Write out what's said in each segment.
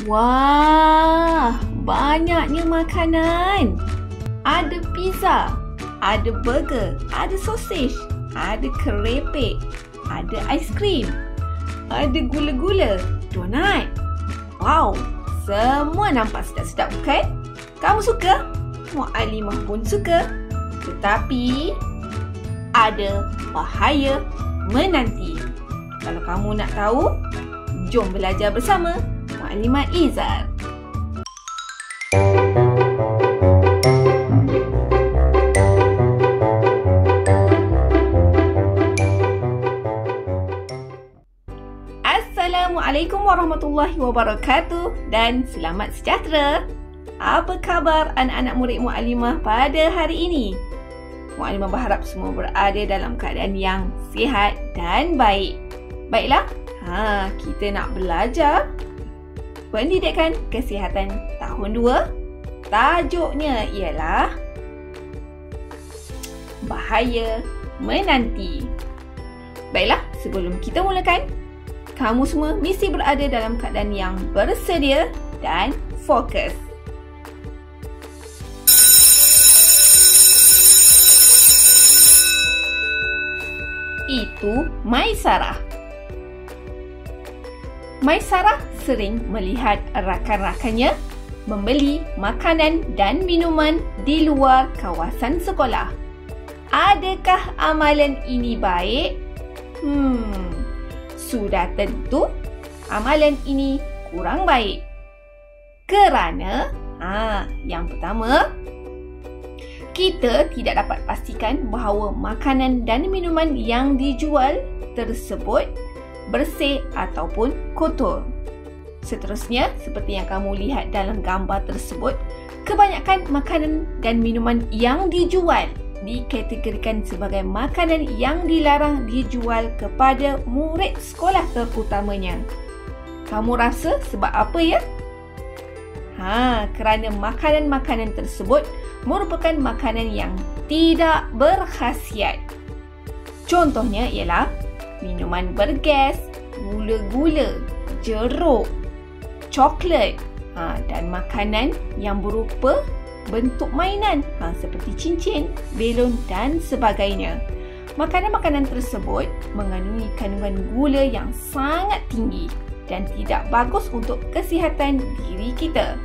Wah, banyaknya makanan. Ada pizza, ada burger, ada sosis, ada kerepek, ada aiskrim, ada gula-gula, donat. Wow, semua nampak sedap-sedap bukan? Kamu suka? Mu'allimah pun suka. Tetapi ada bahaya menanti. Kalau kamu nak tahu, jom belajar bersama Mu'allimah Izar. Assalamualaikum warahmatullahi wabarakatuh dan selamat sejahtera. Apa khabar anak-anak murid Mu'allimah pada hari ini? Mu'allimah berharap semua berada dalam keadaan yang sihat dan baik. Baiklah, kita nak belajar Pendidikan Kesihatan tahun 2. Tajuknya ialah Bahaya Menanti. Baiklah, sebelum kita mulakan, kamu semua mesti berada dalam keadaan yang bersedia dan fokus. Itu Maisarah. Maisarah sering melihat rakan-rakannya membeli makanan dan minuman di luar kawasan sekolah. Adakah amalan ini baik? Sudah tentu amalan ini kurang baik. Kerana, yang pertama, kita tidak dapat pastikan bahawa makanan dan minuman yang dijual tersebut bersih ataupun kotor. Seterusnya, seperti yang kamu lihat dalam gambar tersebut, kebanyakan makanan dan minuman yang dijual dikategorikan sebagai makanan yang dilarang dijual kepada murid sekolah terutamanya. Kamu rasa sebab apa ya? Kerana makanan-makanan tersebut merupakan makanan yang tidak berkhasiat. Contohnya ialah minuman bergas, gula-gula, jeruk, coklat, dan makanan yang berupa bentuk mainan seperti cincin, belon dan sebagainya. Makanan-makanan tersebut mengandungi kandungan gula yang sangat tinggi dan tidak bagus untuk kesihatan diri kita.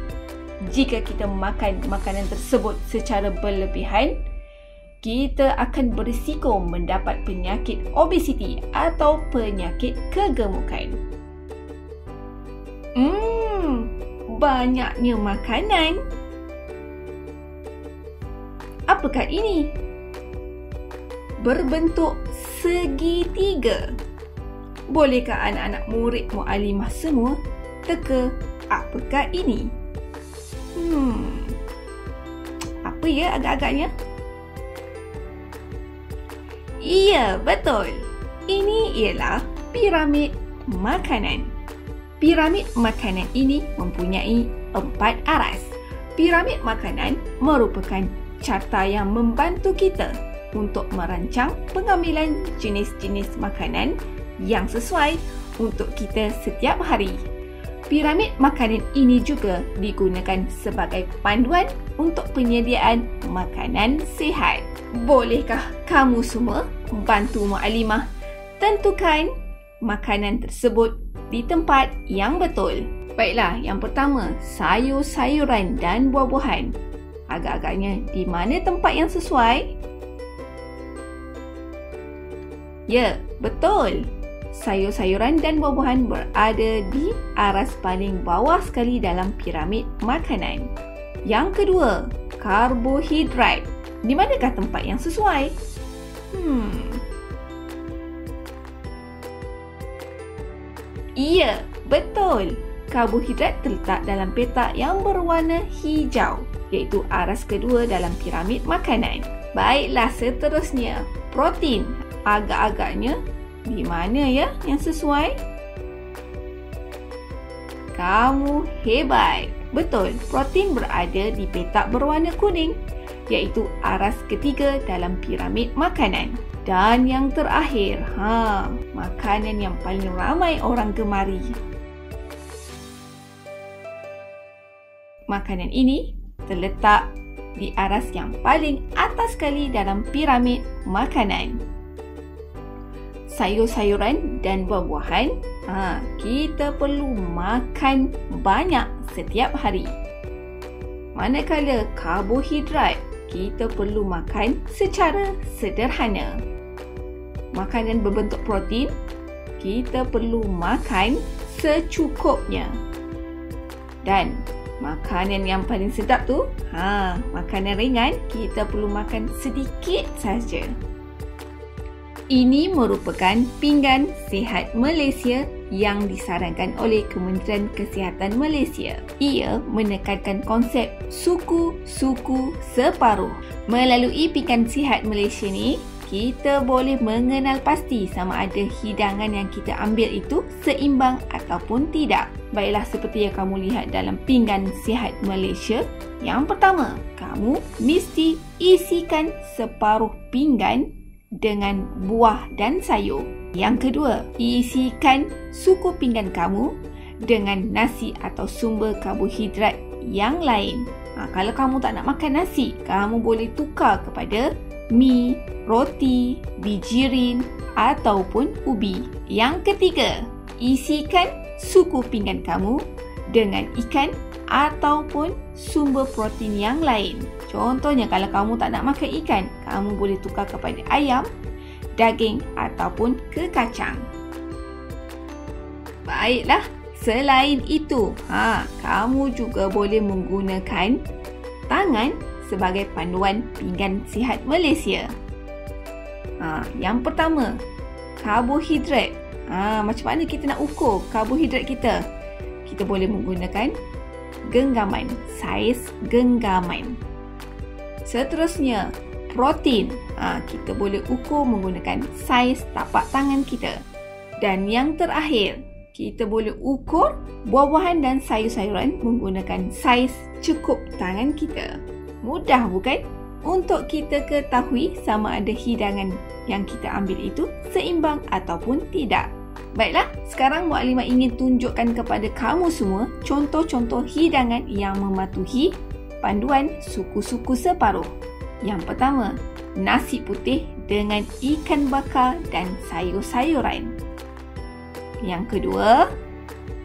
Jika kita makan makanan tersebut secara berlebihan, kita akan berisiko mendapat penyakit obesiti atau penyakit kegemukan. Banyaknya makanan. Apakah ini? Berbentuk segitiga. Bolehkah anak-anak murid Mu'allimah semua teka apakah ini? Apa ya agak-agaknya? Iya, betul. Ini ialah piramid makanan. Piramid makanan ini mempunyai 4 aras. Piramid makanan merupakan carta yang membantu kita untuk merancang pengambilan jenis-jenis makanan yang sesuai untuk kita setiap hari. Piramid makanan ini juga digunakan sebagai panduan untuk penyediaan makanan sihat. Bolehkah kamu semua bantu Mu'allimah tentukan makanan tersebut di tempat yang betul? Baiklah, yang pertama, sayur-sayuran dan buah-buahan. Agak-agaknya di mana tempat yang sesuai? Ya, betul. Sayur-sayuran dan buah-buahan berada di aras paling bawah sekali dalam piramid makanan. Yang kedua, karbohidrat. Di manakah tempat yang sesuai? Iya, betul. Karbohidrat terletak dalam petak yang berwarna hijau, iaitu aras kedua dalam piramid makanan. Baiklah, seterusnya, protein. Agak-agaknya di mana ya yang sesuai? Kamu hebat. Betul, protein berada di petak berwarna kuning, iaitu aras ketiga dalam piramid makanan. Dan yang terakhir, makanan yang paling ramai orang gemari. Makanan ini terletak di aras yang paling atas sekali dalam piramid makanan. Sayur-sayuran dan buah-buahan, kita perlu makan banyak setiap hari. Manakala karbohidrat, kita perlu makan secara sederhana. Makanan berbentuk protein, kita perlu makan secukupnya. Dan makanan yang paling sedap tu, makanan ringan, kita perlu makan sedikit saja. Ini merupakan pinggan sihat Malaysia yang disarankan oleh Kementerian Kesihatan Malaysia. Ia menekankan konsep suku-suku separuh. Melalui pinggan sihat Malaysia ni, kita boleh mengenal pasti sama ada hidangan yang kita ambil itu seimbang ataupun tidak. Baiklah, seperti yang kamu lihat dalam pinggan sihat Malaysia. Yang pertama, kamu mesti isikan separuh pinggan dengan buah dan sayur. Yang kedua, isikan suku pinggan kamu dengan nasi atau sumber karbohidrat yang lain. Kalau kamu tak nak makan nasi, kamu boleh tukar kepada mi, roti, bijirin ataupun ubi. Yang ketiga, isikan suku pinggan kamu dengan ikan ataupun sumber protein yang lain. Contohnya, kalau kamu tak nak makan ikan, kamu boleh tukar kepada ayam, daging ataupun ke kacang. Baiklah, selain itu, kamu juga boleh menggunakan tangan sebagai panduan pinggan sihat Malaysia. Yang pertama, karbohidrat. Macam mana kita nak ukur karbohidrat kita? Kita boleh menggunakan genggaman, saiz genggaman. Seterusnya, protein. Kita boleh ukur menggunakan saiz tapak tangan kita. Dan yang terakhir, kita boleh ukur buah-buahan dan sayur-sayuran menggunakan saiz cukup tangan kita. Mudah bukan? Untuk kita ketahui sama ada hidangan yang kita ambil itu seimbang ataupun tidak. Baiklah, sekarang Mukadlimah ingin tunjukkan kepada kamu semua contoh-contoh hidangan yang mematuhi panduan suku-suku separuh. Yang pertama, nasi putih dengan ikan bakar dan sayur-sayuran. Yang kedua,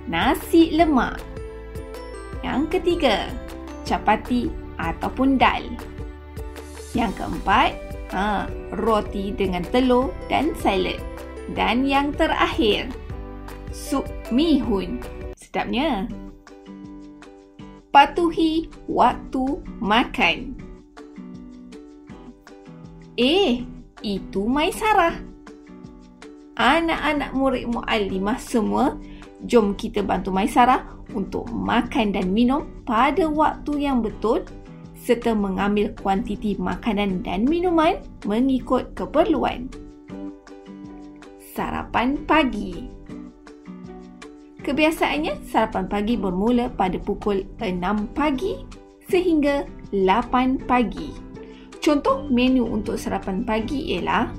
nasi lemak. Yang ketiga, capati ataupun dal. Yang keempat, roti dengan telur dan salad. Dan yang terakhir, sup mi hun. Sedapnya. Patuhi waktu makan. Itu Maisarah. Anak-anak murid Mukadlimah semua, jom kita bantu Maisarah untuk makan dan minum pada waktu yang betul serta mengambil kuantiti makanan dan minuman mengikut keperluan. Sarapan pagi. Kebiasaannya, sarapan pagi bermula pada pukul 6 pagi sehingga 8 pagi. Contoh menu untuk sarapan pagi ialah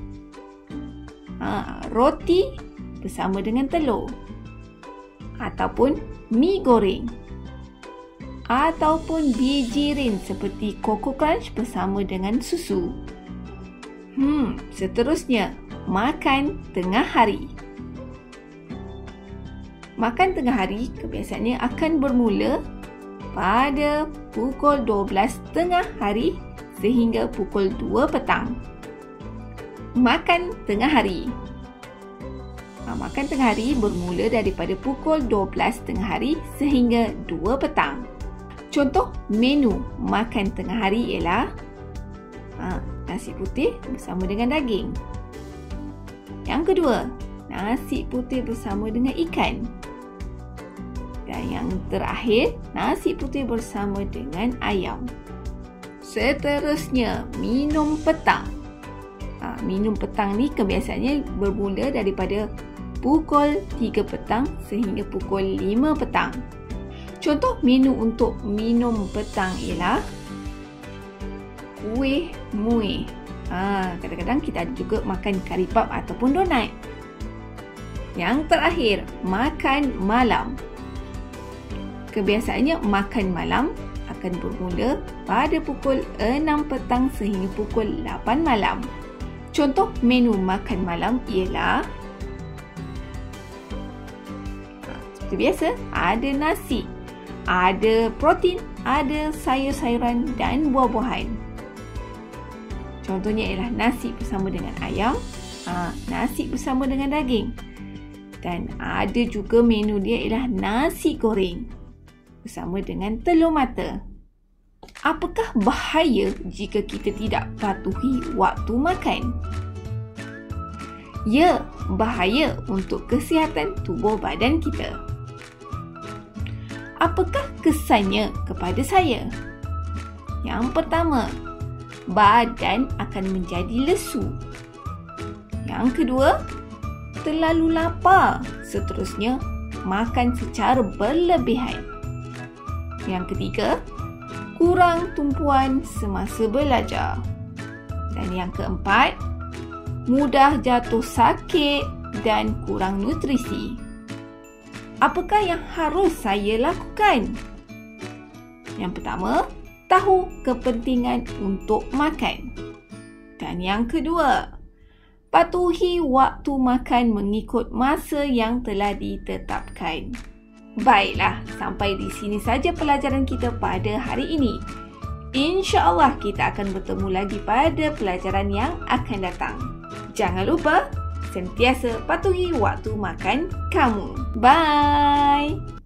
roti bersama dengan telur, ataupun mi goreng, ataupun bijirin seperti Koko Crunch bersama dengan susu. Seterusnya, makan tengah hari. Makan tengah hari kebiasaannya akan bermula pada pukul 12 tengah hari sehingga pukul 2 petang. Makan tengah hari. Makan tengah hari bermula daripada pukul 12 tengah hari sehingga 2 petang. Contoh menu makan tengah hari ialah nasi putih bersama dengan daging. Yang kedua, nasi putih bersama dengan ikan. Dan yang terakhir, nasi putih bersama dengan ayam. Seterusnya, minum petang. Minum petang ni kebiasaannya bermula daripada pukul 3 petang sehingga pukul 5 petang. Contoh menu untuk minum petang ialah kuih muih. Kadang-kadang kita ada juga makan kari pap ataupun donat. Yang terakhir, makan malam. Kebiasaannya makan malam akan bermula pada pukul 6 petang sehingga pukul 8 malam. Contoh menu makan malam ialah seperti biasa, ada nasi, ada protein, ada sayur-sayuran dan buah-buahan. Contohnya ialah nasi bersama dengan ayam, nasi bersama dengan daging. Dan ada juga menu dia ialah nasi goreng bersama dengan telur mata. Apakah bahaya jika kita tidak patuhi waktu makan? Ya, bahaya untuk kesihatan tubuh badan kita. Apakah kesannya kepada saya? Yang pertama, badan akan menjadi lesu. Yang kedua, terlalu lapar. Seterusnya, makan secara berlebihan. Yang ketiga, kurang tumpuan semasa belajar. Dan yang keempat, mudah jatuh sakit dan kurang nutrisi. Apakah yang harus saya lakukan? Yang pertama, tahu kepentingan untuk makan. Dan yang kedua, patuhi waktu makan mengikut masa yang telah ditetapkan. Baiklah, sampai di sini saja pelajaran kita pada hari ini. InsyaAllah kita akan bertemu lagi pada pelajaran yang akan datang. Jangan lupa sentiasa patuhi waktu makan kamu. Bye!